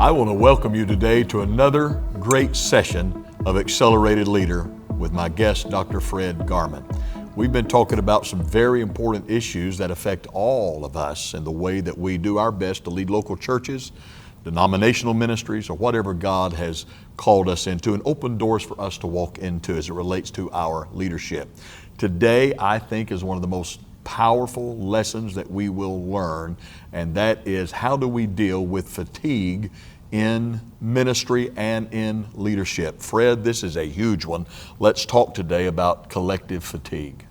I want to welcome you today to another great session of Accelerated Leader with my guest, Dr. Fred Garmon. We've been talking about some very important issues that affect all of us in the way that we do our best to lead local churches, denominational ministries, or whatever God has called us into, and open doors for us to walk into as it relates to our leadership. Today, I think, is one of the most powerful lessons that we will learn, and that is how do we deal with fatigue in ministry and in leadership. Fred, this is a huge one. Let's talk today about collective fatigue.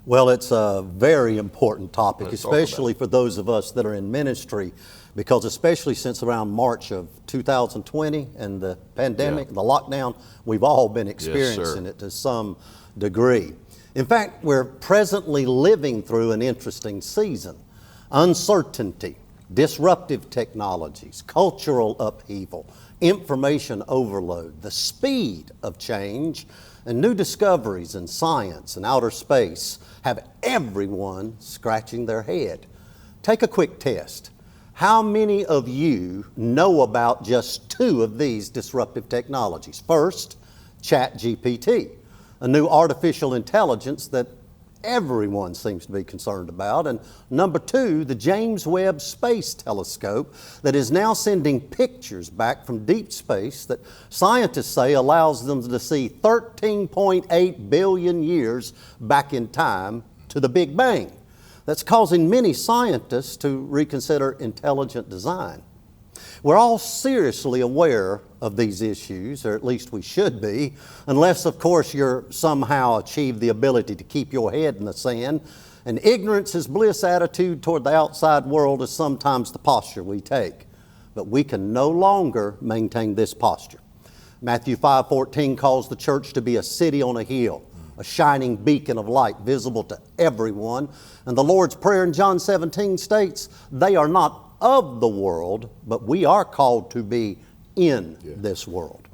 Well, it's a very important topic, especially for those of us that are in ministry, because especially since around March of 2020 and the pandemic, the lockdown, we've all been experiencing it to some degree. In fact, we're presently living through an interesting season. Uncertainty, disruptive technologies, cultural upheaval, information overload, the speed of change, and new discoveries in science and outer space have everyone scratching their head. Take a quick test. How many of you know about just two of these disruptive technologies? First, ChatGPT, a new artificial intelligence that everyone seems to be concerned about. And number two, the James Webb Space Telescope that is now sending pictures back from deep space that scientists say allows them to see 13.8 billion years back in time to the Big Bang. That's causing many scientists to reconsider intelligent design. We're all seriously aware of these issues, or at least we should be, unless, of course, you're somehow achieved the ability to keep your head in the sand. An ignorance is bliss attitude toward the outside world is sometimes the posture we take. But we can no longer maintain this posture. Matthew 5:14 calls the church to be a city on a hill, a shining beacon of light visible to everyone. And the Lord's Prayer in John 17 states, they are not of the world, but we are called to be in this world.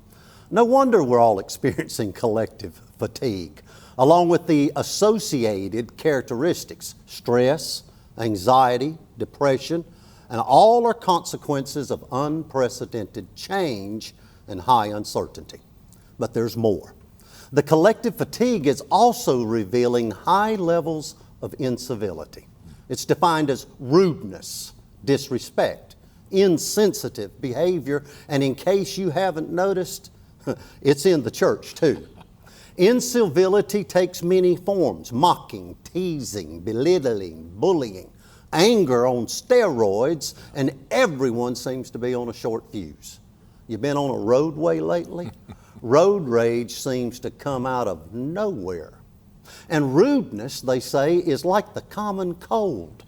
No wonder we're all experiencing collective fatigue, along with the associated characteristics, stress, anxiety, depression, and all are consequences of unprecedented change and high uncertainty. But there's more. The collective fatigue is also revealing high levels of incivility. It's defined as rudeness, disrespect, insensitive behavior, and in case you haven't noticed, it's in the church too. Incivility takes many forms: mocking, teasing, belittling, bullying, anger on steroids, and everyone seems to be on a short fuse. You been on a roadway lately? Road rage seems to come out of nowhere. And rudeness, they say, is like the common cold,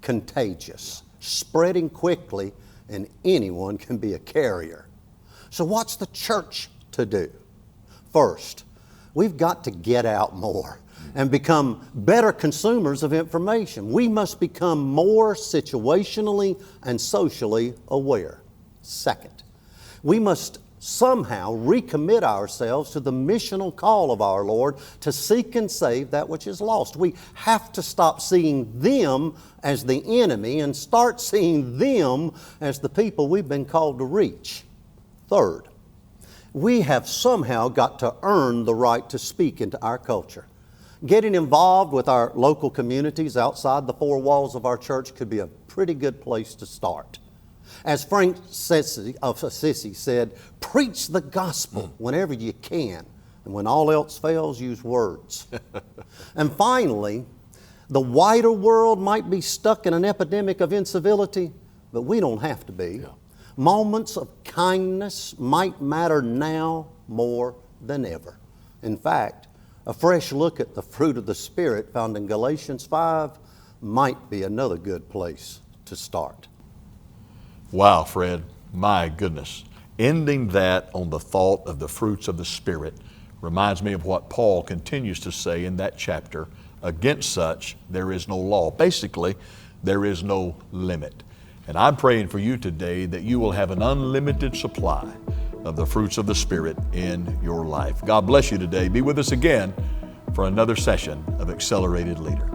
contagious, spreading quickly, and anyone can be a carrier. So what's the church to do? First, we've got to get out more and become better consumers of information. We must become more situationally and socially aware. Second, we must somehow recommit ourselves to the missional call of our Lord to seek and save that which is lost. We have to stop seeing them as the enemy and start seeing them as the people we've been called to reach. Third, we have somehow got to earn the right to speak into our culture. Getting involved with our local communities outside the four walls of our church could be a pretty good place to start. As Frank of Assisi said, preach the gospel whenever you can, and when all else fails, use words. And finally, the wider world might be stuck in an epidemic of incivility, but we don't have to be. Moments of kindness might matter now more than ever. In fact, a fresh look at the fruit of the Spirit found in Galatians 5 might be another good place to start. Wow, Fred, my goodness. Ending that on the thought of the fruits of the Spirit reminds me of what Paul continues to say in that chapter. Against such, there is no law. Basically, there is no limit. And I'm praying for you today that you will have an unlimited supply of the fruits of the Spirit in your life. God bless you today. Be with us again for another session of Accelerated Leader.